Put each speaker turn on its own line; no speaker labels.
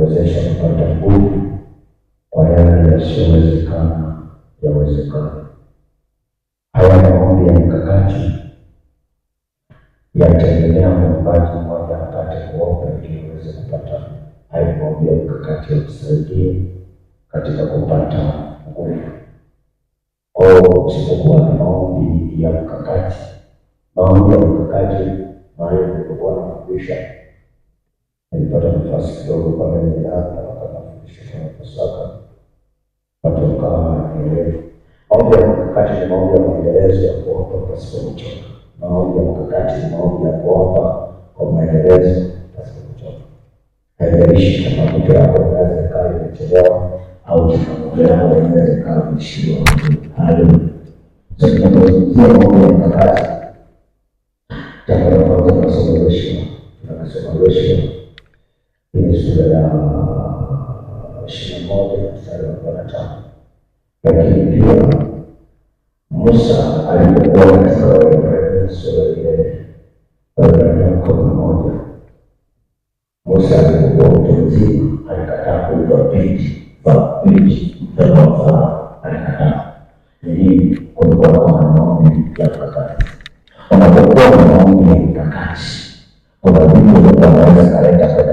kuwezesha kupata nguvu kwa yale yasiyowezekana yawezekana. Haya maombi ya mkakati yategemea mwombaji mmoja apate kuomba ili aweze kupata hayo maombi ya mkakati ya kusaidia katika kupata nguvu. Kwa hiyo usipokuwa na maombi ya mkakati, maombi ya mkakati mahali nilipokuwa nafundisha, nilipata nafasi kidogo pale Milanda wakanafundisha kama Pasaka, watu wakawa nielewa. Maombi ya mkakati ni maombi ya maendelezo ya kuomba pasipo kuchoka. Maombi ya mkakati ni maombi ya kuomba kwa maendelezo pasipo kuchoka. Haijalishi changamoto yako inaweza ikawa imechelewa au changamoto yako inaweza ikawa imeshindwa. Tunapozungumzia maombi ya mkakati, jambo la kwanza tunasoma Yoshua ile sura ya 21 mstari wa 15. Lakini pia Musa alipokuwa katika Waebrania sura ile Waebrania 11, Musa alipokuwa mtu mzima alikataa kuitwa binti mtoto wa Farao, alikataa. Ili kulikuwa na maombi ya mkakati. Unapokuwa na maombi ya mkakati, kuna vitu vinaweza kuleta